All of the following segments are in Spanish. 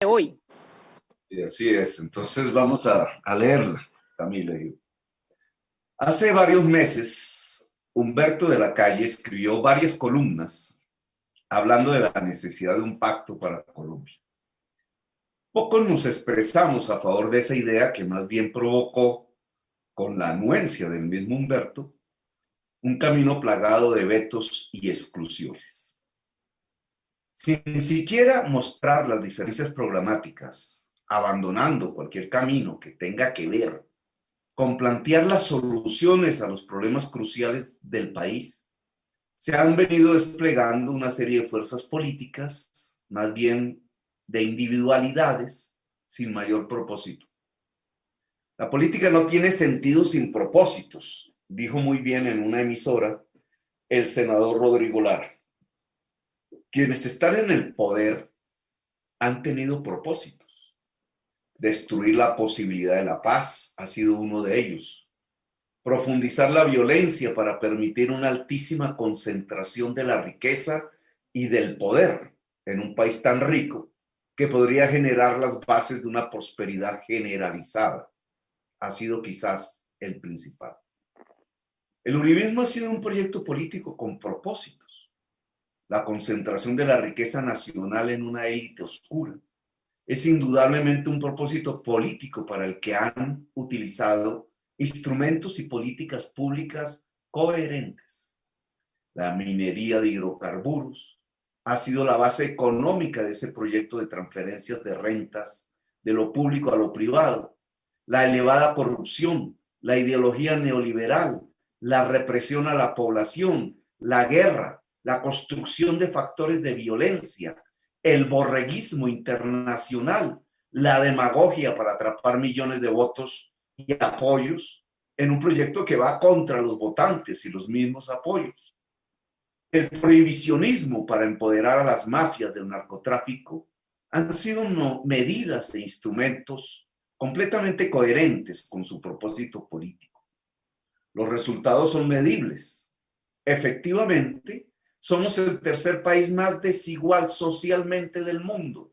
hoy. Sí, así es. Entonces vamos a leerla, Camila. Hace varios meses, Humberto de la Calle escribió varias columnas hablando de la necesidad de un pacto para Colombia. Pocos nos expresamos a favor de esa idea que más bien provocó, con la anuencia del mismo Humberto, un camino plagado de vetos y exclusiones. Sin siquiera mostrar las diferencias programáticas, abandonando cualquier camino que tenga que ver con plantear las soluciones a los problemas cruciales del país, se han venido desplegando una serie de fuerzas políticas, más bien de individualidades, sin mayor propósito. La política no tiene sentido sin propósitos, dijo muy bien en una emisora el senador Rodrigo Lara. Quienes están en el poder han tenido propósitos. Destruir la posibilidad de la paz ha sido uno de ellos. Profundizar la violencia para permitir una altísima concentración de la riqueza y del poder en un país tan rico que podría generar las bases de una prosperidad generalizada ha sido quizás el principal. El uribismo ha sido un proyecto político con propósitos. La concentración de la riqueza nacional en una élite oscura es indudablemente un propósito político para el que han utilizado instrumentos y políticas públicas coherentes. La minería de hidrocarburos ha sido la base económica de ese proyecto de transferencias de rentas de lo público a lo privado. La elevada corrupción, la ideología neoliberal, la represión a la población, la guerra, la construcción de factores de violencia, el borreguismo internacional, la demagogia para atrapar millones de votos y apoyos en un proyecto que va contra los votantes y los mismos apoyos. El prohibicionismo para empoderar a las mafias del narcotráfico han sido medidas e instrumentos completamente coherentes con su propósito político. Los resultados son medibles. Efectivamente, somos el tercer país más desigual socialmente del mundo.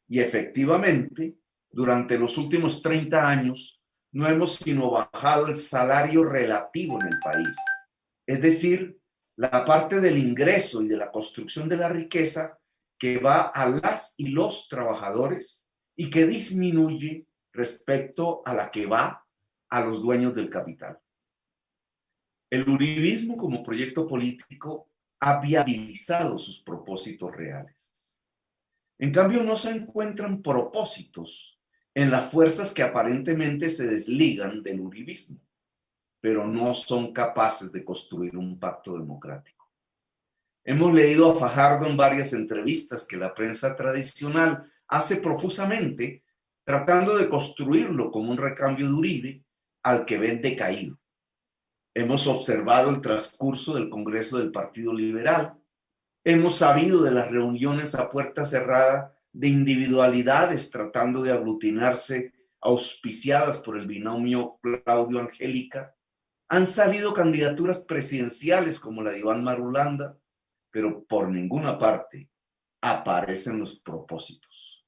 Y efectivamente, durante los últimos 30 años, no hemos sino bajado el salario relativo en el país. Es decir, la parte del ingreso y de la construcción de la riqueza que va a las y los trabajadores y que disminuye respecto a la que va a los dueños del capital. El uribismo como proyecto político ha viabilizado sus propósitos reales. En cambio, no se encuentran propósitos en las fuerzas que aparentemente se desligan del uribismo, pero no son capaces de construir un pacto democrático. Hemos leído a Fajardo en varias entrevistas que la prensa tradicional hace profusamente, tratando de construirlo como un recambio de Uribe al que ven decaído. Hemos observado el transcurso del Congreso del Partido Liberal. Hemos sabido de las reuniones a puerta cerrada de individualidades tratando de aglutinarse, auspiciadas por el binomio Claudio-Angélica. Han salido candidaturas presidenciales como la de Iván Marulanda, pero por ninguna parte aparecen los propósitos.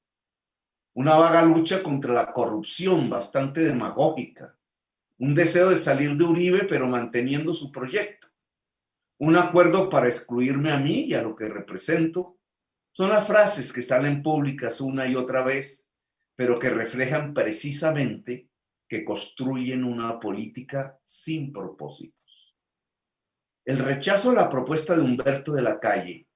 Una vaga lucha contra la corrupción bastante demagógica, un deseo de salir de Uribe pero manteniendo su proyecto, un acuerdo para excluirme a mí y a lo que represento, son las frases que salen públicas una y otra vez, pero que reflejan precisamente que construyen una política sin propósitos. El rechazo a la propuesta de Humberto de la Calle,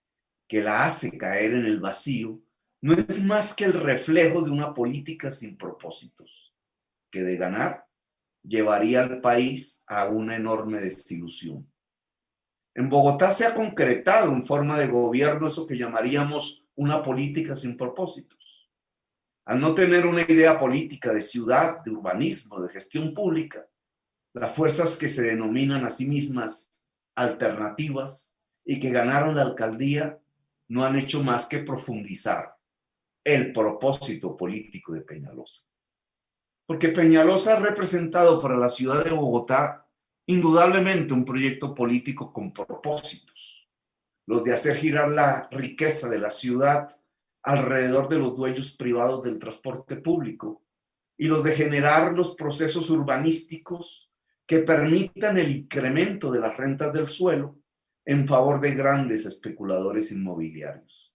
que la hace caer en el vacío, no es más que el reflejo de una política sin propósitos, que de ganar llevaría al país a una enorme desilusión. En Bogotá se ha concretado en forma de gobierno eso que llamaríamos una política sin propósitos. Al no tener una idea política de ciudad, de urbanismo, de gestión pública, las fuerzas que se denominan a sí mismas alternativas y que ganaron la alcaldía no han hecho más que profundizar el propósito político de Peñalosa. Porque Peñalosa ha representado para la ciudad de Bogotá indudablemente un proyecto político con propósitos, los de hacer girar la riqueza de la ciudad alrededor de los dueños privados del transporte público y los de generar los procesos urbanísticos que permitan el incremento de las rentas del suelo en favor de grandes especuladores inmobiliarios.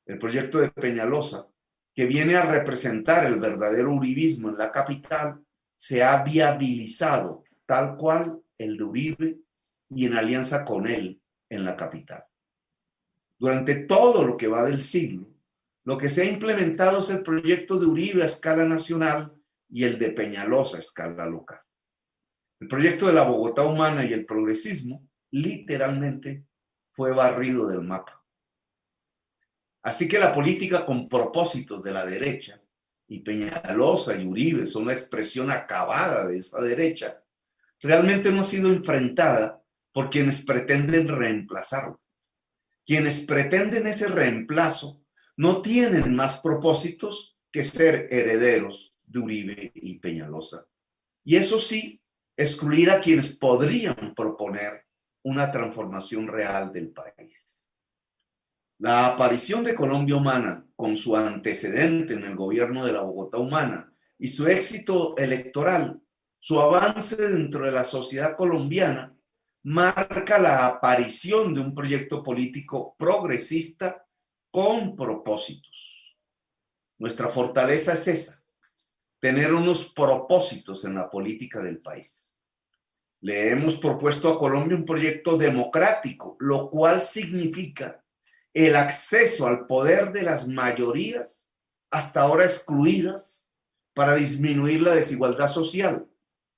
El proyecto de Peñalosa, que viene a representar el verdadero uribismo en la capital, se ha viabilizado tal cual el de Uribe y en alianza con él en la capital. Durante todo lo que va del siglo, lo que se ha implementado es el proyecto de Uribe a escala nacional y el de Peñalosa a escala local. El proyecto de la Bogotá humana y el progresismo literalmente fue barrido del mapa. Así que la política con propósitos de la derecha, y Peñalosa y Uribe son la expresión acabada de esa derecha, realmente no ha sido enfrentada por quienes pretenden reemplazarlo. Quienes pretenden ese reemplazo no tienen más propósitos que ser herederos de Uribe y Peñalosa. Y eso sí, excluir a quienes podrían proponer una transformación real del país. La aparición de Colombia Humana, con su antecedente en el gobierno de la Bogotá Humana y su éxito electoral, su avance dentro de la sociedad colombiana, marca la aparición de un proyecto político progresista con propósitos. Nuestra fortaleza es esa, tener unos propósitos en la política del país. Le hemos propuesto a Colombia un proyecto democrático, lo cual significa el acceso al poder de las mayorías hasta ahora excluidas para disminuir la desigualdad social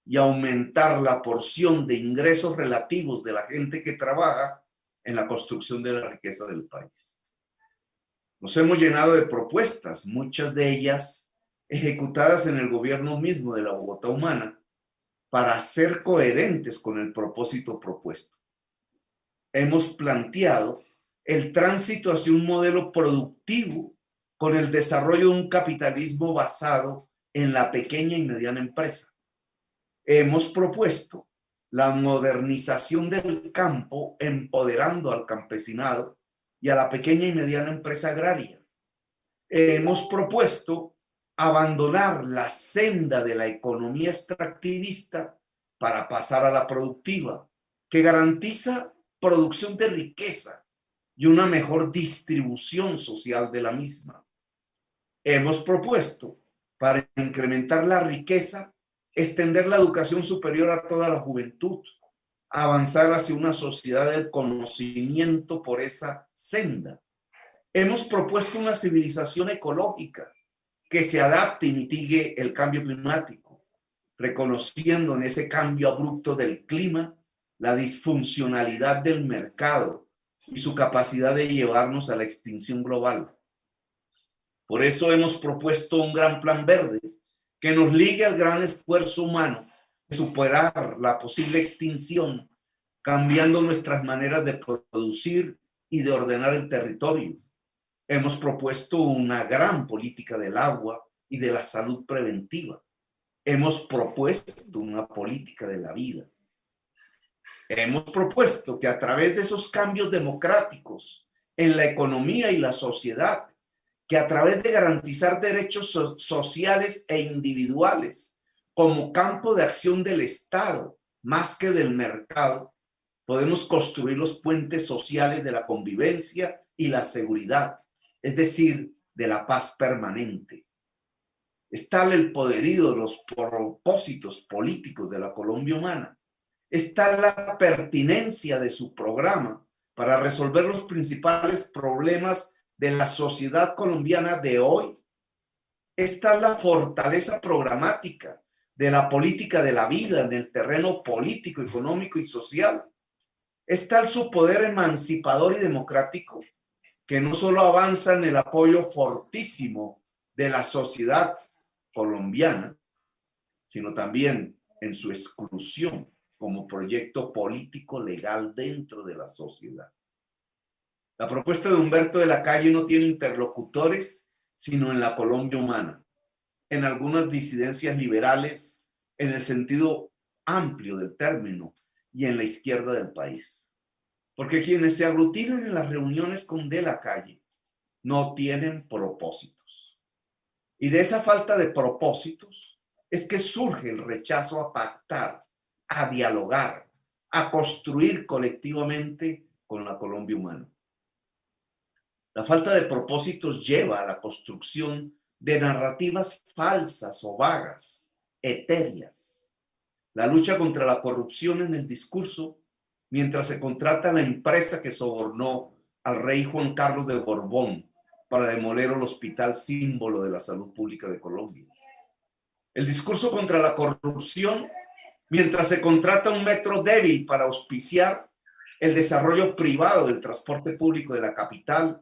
y aumentar la porción de ingresos relativos de la gente que trabaja en la construcción de la riqueza del país. Nos hemos llenado de propuestas, muchas de ellas ejecutadas en el gobierno mismo de la Bogotá Humana, para ser coherentes con el propósito propuesto. Hemos planteado el tránsito hacia un modelo productivo con el desarrollo de un capitalismo basado en la pequeña y mediana empresa. Hemos propuesto la modernización del campo empoderando al campesinado y a la pequeña y mediana empresa agraria. Hemos propuesto abandonar la senda de la economía extractivista para pasar a la productiva, que garantiza producción de riqueza y una mejor distribución social de la misma. Hemos propuesto, para incrementar la riqueza, extender la educación superior a toda la juventud, avanzar hacia una sociedad del conocimiento por esa senda. Hemos propuesto una civilización ecológica que se adapte y mitigue el cambio climático, reconociendo en ese cambio abrupto del clima la disfuncionalidad del mercado y su capacidad de llevarnos a la extinción global. Por eso hemos propuesto un gran plan verde que nos ligue al gran esfuerzo humano de superar la posible extinción, cambiando nuestras maneras de producir y de ordenar el territorio. Hemos propuesto una gran política del agua y de la salud preventiva. Hemos propuesto una política de la vida. Hemos propuesto que a través de esos cambios democráticos en la economía y la sociedad, que a través de garantizar derechos sociales e individuales como campo de acción del Estado, más que del mercado, podemos construir los puentes sociales de la convivencia y la seguridad, es decir, de la paz permanente. Es tal el poderío de los propósitos políticos de la Colombia Humana, es tal la pertinencia de su programa para resolver los principales problemas de la sociedad colombiana de hoy, es tal la fortaleza programática de la política de la vida en el terreno político, económico y social, es tal su poder emancipador y democrático que no solo avanza en el apoyo fortísimo de la sociedad colombiana, sino también en su exclusión como proyecto político legal dentro de la sociedad. La propuesta de Humberto de la Calle no tiene interlocutores, sino en la Colombia Humana, en algunas disidencias liberales, en el sentido amplio del término, y en la izquierda del país. Porque quienes se aglutinan en las reuniones con De la Calle no tienen propósitos. Y de esa falta de propósitos es que surge el rechazo a pactar, a dialogar, a construir colectivamente con la Colombia humana. La falta de propósitos lleva a la construcción de narrativas falsas o vagas, etéreas. La lucha contra la corrupción en el discurso, mientras se contrata a la empresa que sobornó al rey Juan Carlos de Borbón para demoler el hospital símbolo de la salud pública de Colombia. El discurso contra la corrupción, mientras se contrata un metro débil para auspiciar el desarrollo privado del transporte público de la capital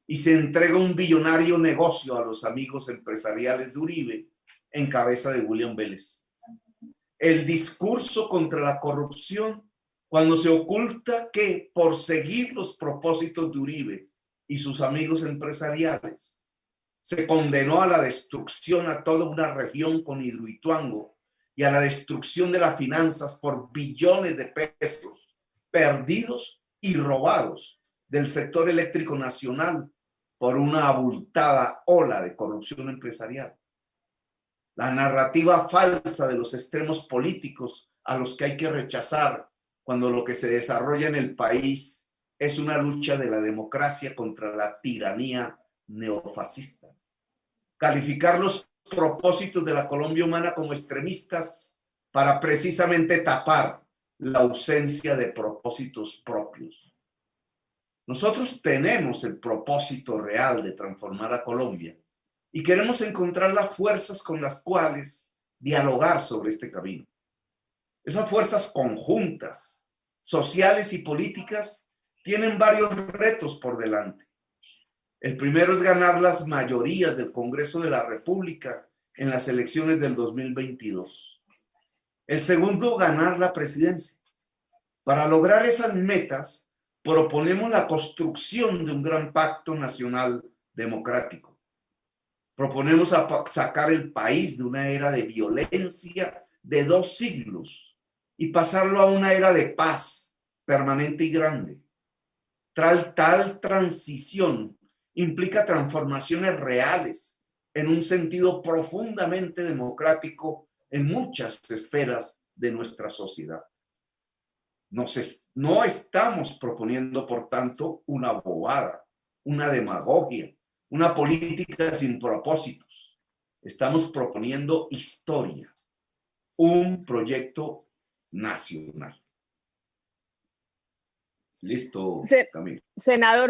y se entrega un billonario negocio a los amigos empresariales de Uribe en cabeza de William Vélez. El discurso contra la corrupción cuando se oculta que por seguir los propósitos de Uribe y sus amigos empresariales se condenó a la destrucción a toda una región con Hidroituango y a la destrucción de las finanzas por billones de pesos perdidos y robados del sector eléctrico nacional por una abultada ola de corrupción empresarial. La narrativa falsa de los extremos políticos a los que hay que rechazar cuando lo que se desarrolla en el país es una lucha de la democracia contra la tiranía neofascista. Calificar los propósitos de la Colombia humana como extremistas para precisamente tapar la ausencia de propósitos propios. Nosotros tenemos el propósito real de transformar a Colombia y queremos encontrar las fuerzas con las cuales dialogar sobre este camino. Esas fuerzas conjuntas, sociales y políticas, tienen varios retos por delante. El primero es ganar las mayorías del Congreso de la República en las elecciones del 2022. El segundo, ganar la presidencia. Para lograr esas metas, proponemos la construcción de un gran pacto nacional democrático. Proponemos sacar el país de una era de violencia de 2 siglos y pasarlo a una era de paz permanente y grande. Tal transición implica transformaciones reales en un sentido profundamente democrático en muchas esferas de nuestra sociedad. No estamos proponiendo, por tanto, una bobada, una demagogia, una política sin propósitos. Estamos proponiendo historia, un proyecto nacional. Listo, Camilo. Senador.